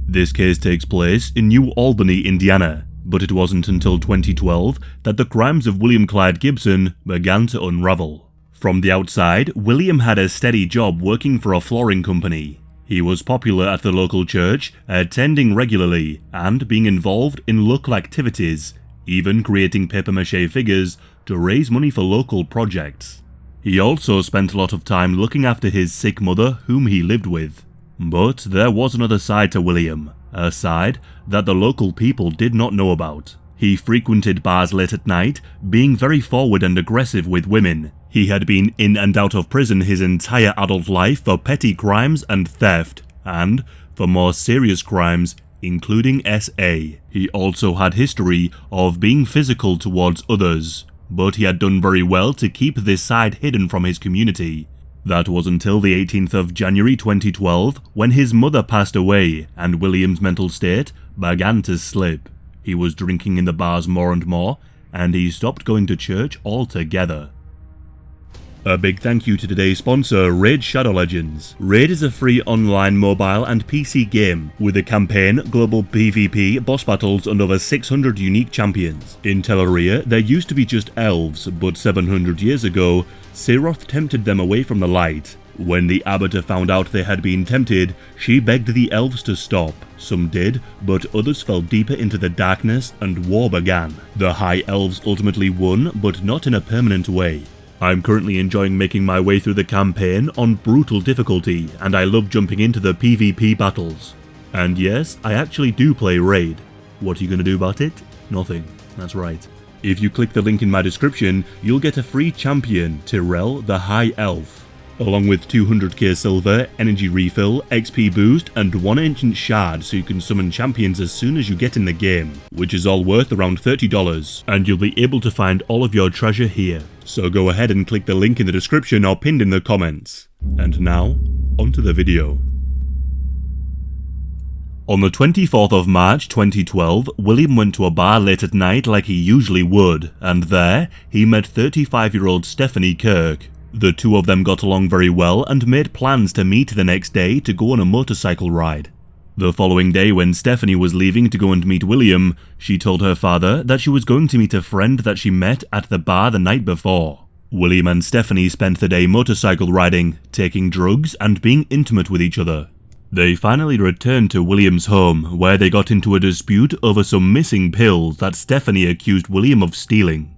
This case takes place in New Albany, Indiana, but it wasn't until 2012 that the crimes of William Clyde Gibson began to unravel. From the outside, William had a steady job working for a flooring company. He was popular at the local church, attending regularly, and being involved in local activities, even creating papier-mâché figures to raise money for local projects. He also spent a lot of time looking after his sick mother, whom he lived with. But there was another side to William, a side that the local people did not know about. He frequented bars late at night, being very forward and aggressive with women. He had been in and out of prison his entire adult life for petty crimes and theft, and for more serious crimes, including SA. He also had history of being physical towards others, but he had done very well to keep this side hidden from his community. That was until the 18th of January 2012, when his mother passed away and William's mental state began to slip. He was drinking in the bars more and more, and he stopped going to church altogether. A big thank you to today's sponsor, Raid Shadow Legends. Raid is a free online mobile and PC game with a campaign, global PvP, boss battles and over 600 unique champions. In Teleria, there used to be just elves, but 700 years ago, Seroth tempted them away from the light. When the Abbota found out they had been tempted, she begged the elves to stop. Some did, but others fell deeper into the darkness and war began. The High Elves ultimately won, but not in a permanent way. I'm currently enjoying making my way through the campaign on brutal difficulty, and I love jumping into the PvP battles. And yes, I actually do play Raid. What are you going to do about it? Nothing. That's right. If you click the link in my description, you'll get a free champion, Tyrell the High Elf, along with 200k silver, energy refill, XP boost, and 1 ancient shard so you can summon champions as soon as you get in the game, which is all worth around $30, and you'll be able to find all of your treasure here. So go ahead and click the link in the description or pinned in the comments. And now, onto the video. On the 24th of March 2012, William went to a bar late at night like he usually would, and there, he met 35-year-old Stephanie Kirk. The two of them got along very well and made plans to meet the next day to go on a motorcycle ride. The following day, when Stephanie was leaving to go and meet William, she told her father that she was going to meet a friend that she met at the bar the night before. William and Stephanie spent the day motorcycle riding, taking drugs, and being intimate with each other. They finally returned to William's home, where they got into a dispute over some missing pills that Stephanie accused William of stealing.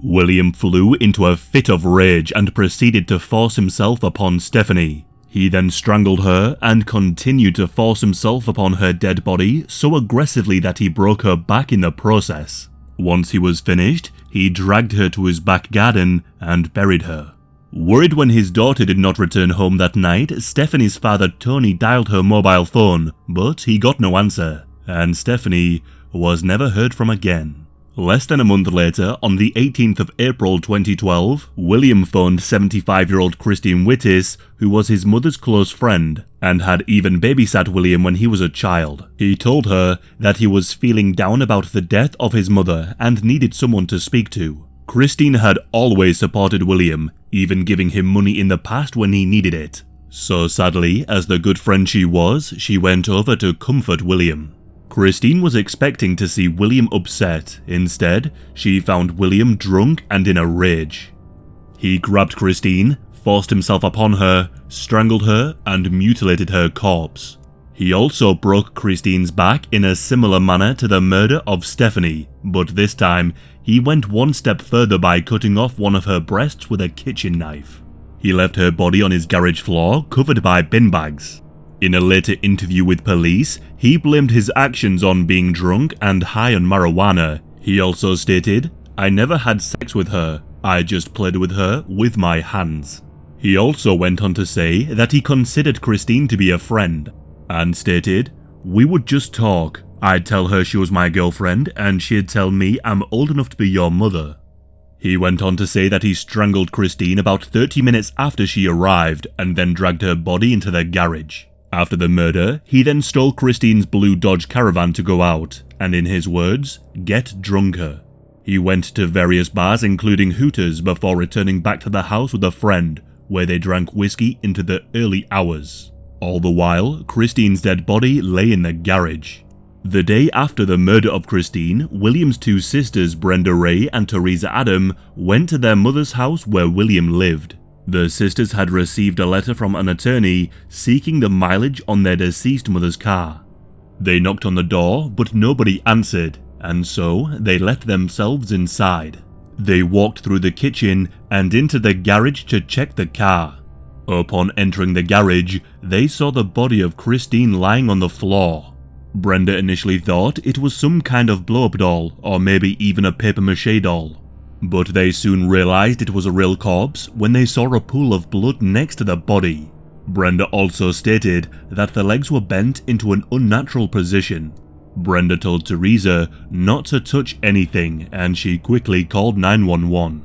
William flew into a fit of rage and proceeded to force himself upon Stephanie. He then strangled her and continued to force himself upon her dead body so aggressively that he broke her back in the process. Once he was finished, he dragged her to his back garden and buried her. Worried when his daughter did not return home that night, Stephanie's father Tony dialed her mobile phone, but he got no answer, and Stephanie was never heard from again. Less than a month later, on the 18th of April 2012, William phoned 75-year-old Christine Wittes, who was his mother's close friend, and had even babysat William when he was a child. He told her that he was feeling down about the death of his mother and needed someone to speak to. Christine had always supported William, even giving him money in the past when he needed it. So sadly, as the good friend she was, she went over to comfort William. Christine was expecting to see William upset. Instead, she found William drunk and in a rage. He grabbed Christine, forced himself upon her, strangled her, and mutilated her corpse. He also broke Christine's back in a similar manner to the murder of Stephanie, but this time, he went one step further by cutting off one of her breasts with a kitchen knife. He left her body on his garage floor, covered by bin bags. In a later interview with police, he blamed his actions on being drunk and high on marijuana. He also stated, "I never had sex with her, I just played with her with my hands." He also went on to say that he considered Christine to be a friend, and stated, "We would just talk. I'd tell her she was my girlfriend, and she'd tell me I'm old enough to be your mother." He went on to say that he strangled Christine about 30 minutes after she arrived, and then dragged her body into the garage. After the murder, he then stole Christine's blue Dodge Caravan to go out, and in his words, get drunker. He went to various bars including Hooters before returning back to the house with a friend, where they drank whiskey into the early hours. All the while, Christine's dead body lay in the garage. The day after the murder of Christine, William's two sisters, Brenda Ray and Teresa Adam, went to their mother's house where William lived. The sisters had received a letter from an attorney seeking the mileage on their deceased mother's car. They knocked on the door, but nobody answered, and so they let themselves inside. They walked through the kitchen and into the garage to check the car. Upon entering the garage, they saw the body of Christine lying on the floor. Brenda initially thought it was some kind of blow-up doll, or maybe even a papier-mâché doll. But they soon realized it was a real corpse when they saw a pool of blood next to the body. Brenda also stated that the legs were bent into an unnatural position. Brenda told Teresa not to touch anything, and she quickly called 911.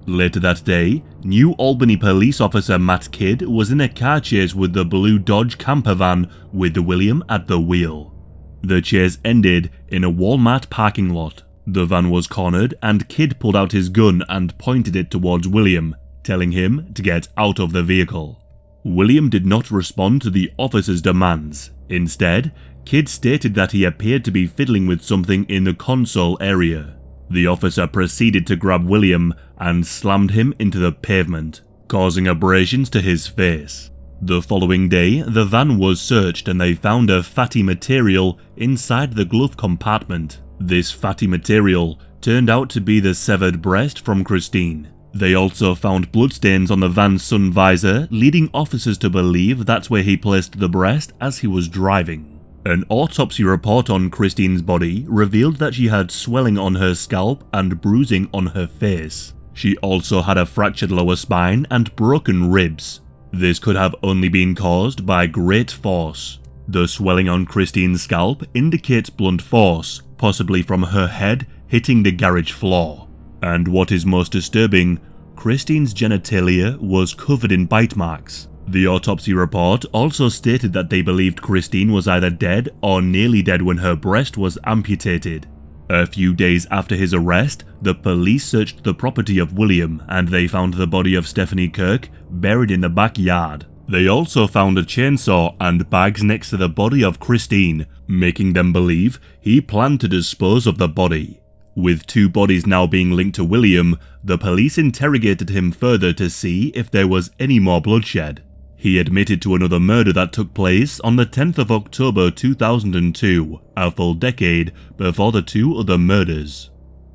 Later that day, New Albany police officer Matt Kidd was in a car chase with the blue Dodge camper van with William at the wheel. The chase ended in a Walmart parking lot. The van was cornered and Kidd pulled out his gun and pointed it towards William, telling him to get out of the vehicle. William did not respond to the officer's demands. Instead, Kidd stated that he appeared to be fiddling with something in the console area. The officer proceeded to grab William and slammed him into the pavement, causing abrasions to his face. The following day, the van was searched and they found a fatty material inside the glove compartment. This fatty material turned out to be the severed breast from Christine. They also found bloodstains on the van's sun visor, leading officers to believe that's where he placed the breast as he was driving. An autopsy report on Christine's body revealed that she had swelling on her scalp and bruising on her face. She also had a fractured lower spine and broken ribs. This could have only been caused by great force. The swelling on Christine's scalp indicates blunt force, possibly from her head hitting the garage floor. And what is most disturbing, Christine's genitalia was covered in bite marks. The autopsy report also stated that they believed Christine was either dead or nearly dead when her breast was amputated. A few days after his arrest, the police searched the property of William and they found the body of Stephanie Kirk buried in the backyard. They also found a chainsaw and bags next to the body of Christine, making them believe he planned to dispose of the body. With two bodies now being linked to William, the police interrogated him further to see if there was any more bloodshed. He admitted to another murder that took place on the 10th of October 2002, a full decade before the two other murders.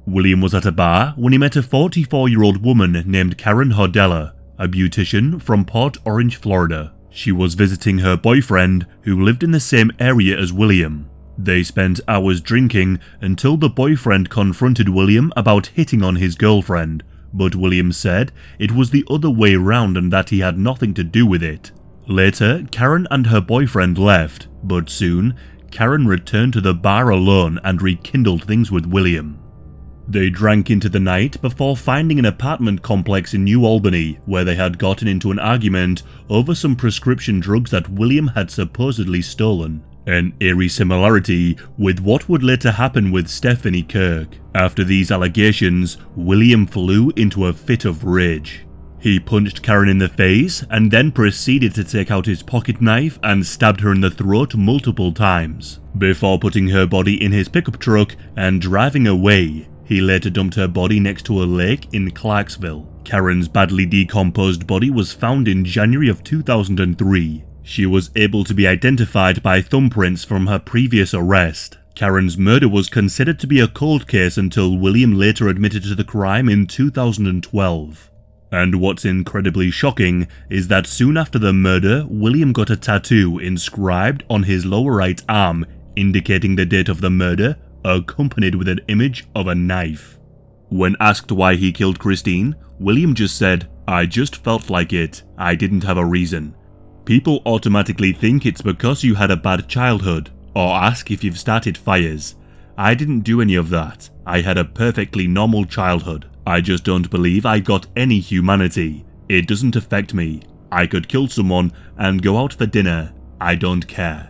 William was at a bar when he met a 44-year-old woman named Karen Hodella, a beautician from Port Orange, Florida. She was visiting her boyfriend, who lived in the same area as William. They spent hours drinking until the boyfriend confronted William about hitting on his girlfriend, but William said it was the other way round and that he had nothing to do with it. Later, Karen and her boyfriend left, but soon, Karen returned to the bar alone and rekindled things with William. They drank into the night before finding an apartment complex in New Albany where they had gotten into an argument over some prescription drugs that William had supposedly stolen. An eerie similarity with what would later happen with Stephanie Kirk. After these allegations, William flew into a fit of rage. He punched Karen in the face and then proceeded to take out his pocket knife and stabbed her in the throat multiple times. Before putting her body in his pickup truck and driving away, he later dumped her body next to a lake in Clarksville. Karen's badly decomposed body was found in January of 2003. She was able to be identified by thumbprints from her previous arrest. Karen's murder was considered to be a cold case until William later admitted to the crime in 2012. And what's incredibly shocking is that soon after the murder, William got a tattoo inscribed on his lower right arm, indicating the date of the murder, accompanied with an image of a knife. When asked why he killed Christine, William just said, "I just felt like it. I didn't have a reason." People automatically think it's because you had a bad childhood, or ask if you've started fires. I didn't do any of that. I had a perfectly normal childhood. I just don't believe I got any humanity. It doesn't affect me. I could kill someone and go out for dinner. I don't care.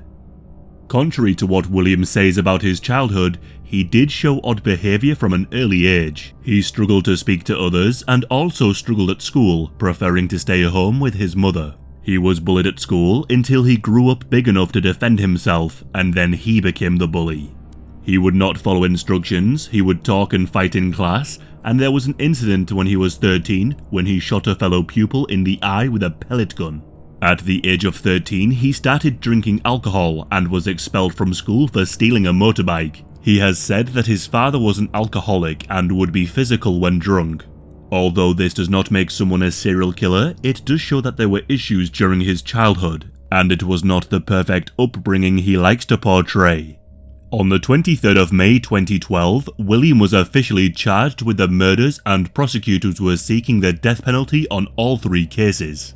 Contrary to what William says about his childhood, he did show odd behaviour from an early age. He struggled to speak to others and also struggled at school, preferring to stay home with his mother. He was bullied at school until he grew up big enough to defend himself, and then he became the bully. He would not follow instructions, he would talk and fight in class, and there was an incident when he was 13 when he shot a fellow pupil in the eye with a pellet gun. At the age of 13, he started drinking alcohol and was expelled from school for stealing a motorbike. He has said that his father was an alcoholic and would be physical when drunk. Although this does not make someone a serial killer, it does show that there were issues during his childhood, and it was not the perfect upbringing he likes to portray. On the 23rd of May 2012, William was officially charged with the murders, and prosecutors were seeking the death penalty on all 3 cases.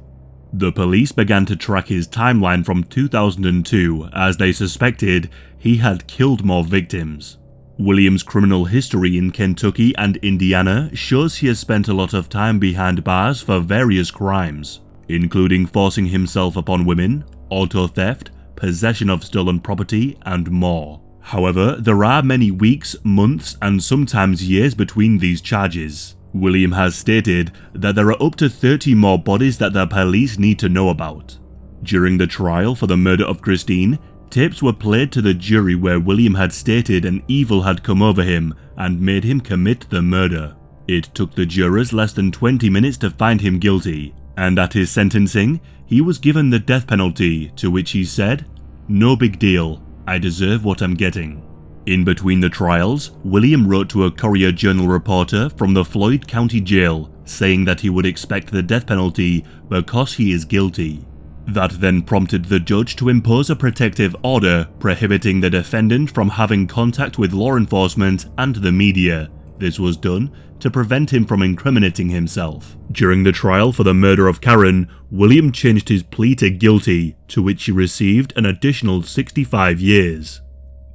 The police began to track his timeline from 2002 as they suspected he had killed more victims. William's criminal history in Kentucky and Indiana shows he has spent a lot of time behind bars for various crimes, including forcing himself upon women, auto theft, possession of stolen property, and more. However, there are many weeks, months, and sometimes years between these charges. William has stated that there are up to 30 more bodies that the police need to know about. During the trial for the murder of Christine, tapes were played to the jury where William had stated an evil had come over him and made him commit the murder. It took the jurors less than 20 minutes to find him guilty, and at his sentencing, he was given the death penalty, to which he said, "No big deal, I deserve what I'm getting." In between the trials, William wrote to a Courier-Journal reporter from the Floyd County Jail saying that he would expect the death penalty because he is guilty. That then prompted the judge to impose a protective order prohibiting the defendant from having contact with law enforcement and the media. This was done to prevent him from incriminating himself. During the trial for the murder of Karen, William changed his plea to guilty, to which he received an additional 65 years.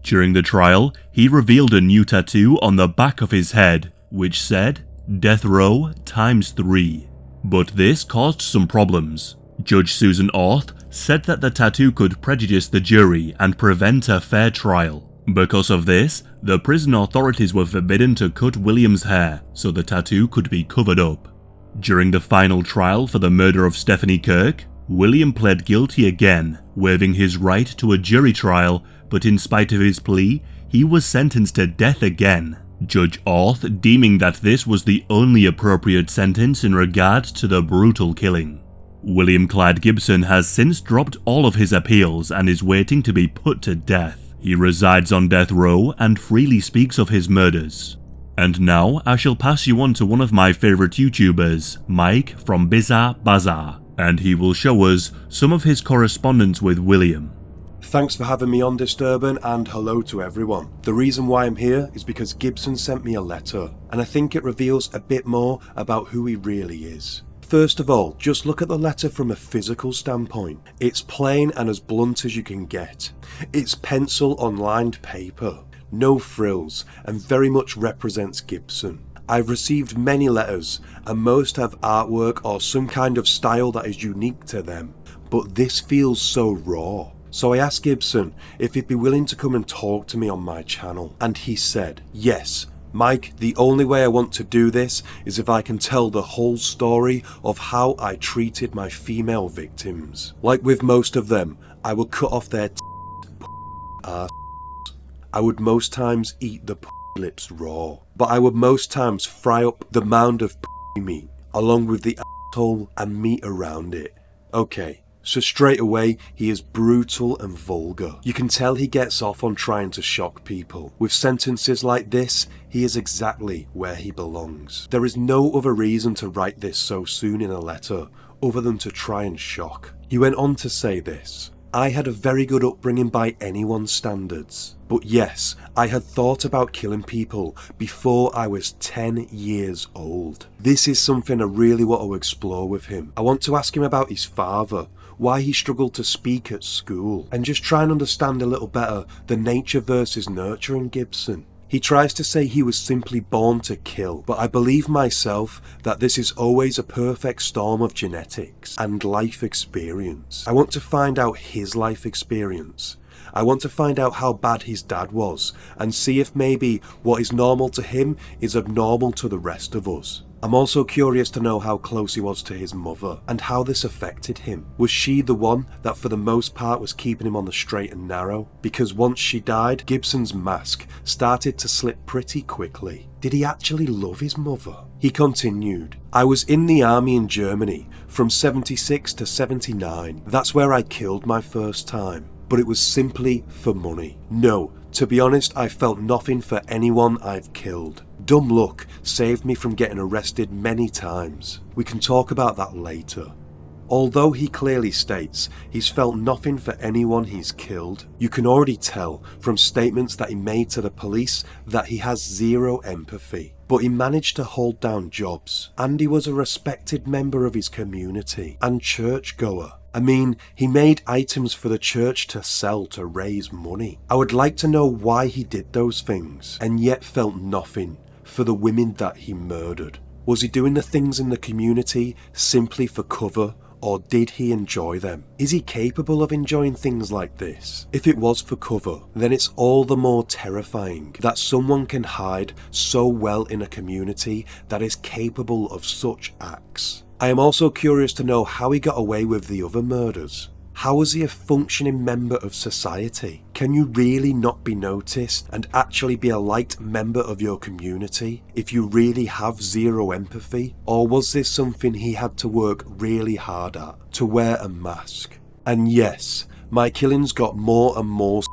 During the trial, he revealed a new tattoo on the back of his head, which said, "Death Row ×3. But this caused some problems. Judge Susan Orth said that the tattoo could prejudice the jury and prevent a fair trial. Because of this, the prison authorities were forbidden to cut William's hair so the tattoo could be covered up. During the final trial for the murder of Stephanie Kirk, William pled guilty again, waiving his right to a jury trial, but in spite of his plea, he was sentenced to death again. Judge Orth deeming that this was the only appropriate sentence in regards to the brutal killing. William Clyde Gibson has since dropped all of his appeals and is waiting to be put to death. He resides on death row and freely speaks of his murders. And now I shall pass you on to one of my favourite YouTubers, Mike from Bizarre Bazaar, and he will show us some of his correspondence with William. Thanks for having me on, Disturbing, and hello to everyone. The reason why I'm here is because Gibson sent me a letter, and I think it reveals a bit more about who he really is. First of all, just look at the letter from a physical standpoint. It's plain and as blunt as you can get. It's pencil on lined paper, no frills, and very much represents Gibson. I've received many letters, and most have artwork or some kind of style that is unique to them, but this feels so raw. So I asked Gibson if he'd be willing to come and talk to me on my channel, and he said, "Yes, Mike, the only way I want to do this is if I can tell the whole story of how I treated my female victims. Like with most of them, I would cut off their ass. I would most times eat the lips raw, but I would most times fry up the mound of meat, along with the asshole and meat around it. Okay. So straight away, he is brutal and vulgar. You can tell he gets off on trying to shock people. With sentences like this, he is exactly where he belongs. There is no other reason to write this so soon in a letter, other than to try and shock. He went on to say this: "I had a very good upbringing by anyone's standards. But yes, I had thought about killing people before I was 10 years old. This is something I really want to explore with him. I want to ask him about his father, why he struggled to speak at school, and just try and understand a little better the nature versus nurture in Gibson. He tries to say he was simply born to kill, but I believe myself that this is always a perfect storm of genetics and life experience. I want to find out his life experience. I want to find out how bad his dad was and see if maybe what is normal to him is abnormal to the rest of us. I'm also curious to know how close he was to his mother, and how this affected him. Was she the one that for the most part was keeping him on the straight and narrow? Because once she died, Gibson's mask started to slip pretty quickly. Did he actually love his mother? He continued, I was in the army in Germany from 76 to 79. That's where I killed my first time. But it was simply for money. No, to be honest, I felt nothing for anyone I've killed. Dumb luck saved me from getting arrested many times. We can talk about that later. Although he clearly states he's felt nothing for anyone he's killed, you can already tell from statements that he made to the police that he has zero empathy. But he managed to hold down jobs, and he was a respected member of his community and churchgoer. I mean, he made items for the church to sell to raise money. I would like to know why he did those things, and yet felt nothing for the women that he murdered. Was he doing the things in the community simply for cover, or did he enjoy them? Is he capable of enjoying things like this? If it was for cover, then it's all the more terrifying that someone can hide so well in a community that is capable of such acts. I am also curious to know how he got away with the other murders. How was he a functioning member of society? Can you really not be noticed and actually be a liked member of your community if you really have zero empathy? Or was this something he had to work really hard at, to wear a mask? And yes, my killings got more and more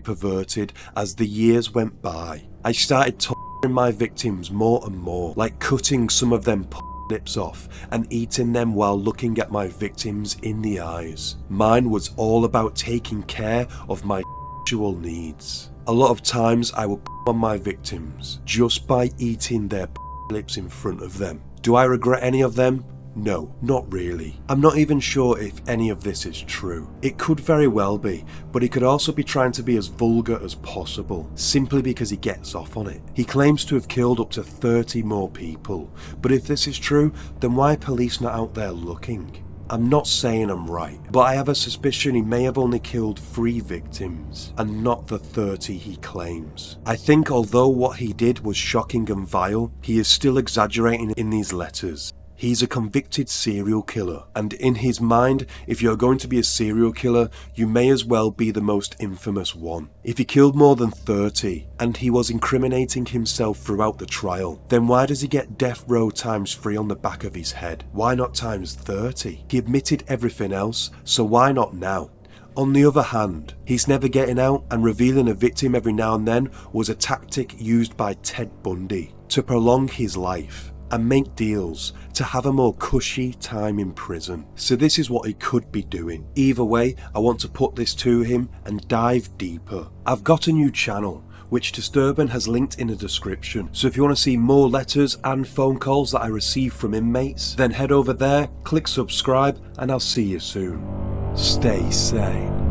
perverted as the years went by. I started torturing my victims more and more, like cutting some of them lips off and eating them while looking at my victims in the eyes. Mine was all about taking care of my sexual needs. A lot of times I would on my victims just by eating their lips in front of them. Do I regret any of them? No, not really. I'm not even sure if any of this is true. It could very well be, but he could also be trying to be as vulgar as possible, simply because he gets off on it. He claims to have killed up to 30 more people, but if this is true, then why are police not out there looking? I'm not saying I'm right, but I have a suspicion he may have only killed 3 victims, and not the 30 he claims. I think although what he did was shocking and vile, he is still exaggerating in these letters. He's a convicted serial killer, and in his mind, if you're going to be a serial killer, you may as well be the most infamous one. If he killed more than 30, and he was incriminating himself throughout the trial, then why does he get death row ×3 on the back of his head? Why not ×30? He admitted everything else, so why not now? On the other hand, he's never getting out, and revealing a victim every now and then was a tactic used by Ted Bundy to prolong his life and make deals to have a more cushy time in prison. So this is what he could be doing. Either way, I want to put this to him and dive deeper. I've got a new channel, which Disturbing has linked in the description. So if you want to see more letters and phone calls that I receive from inmates, then head over there, click subscribe, and I'll see you soon. Stay sane.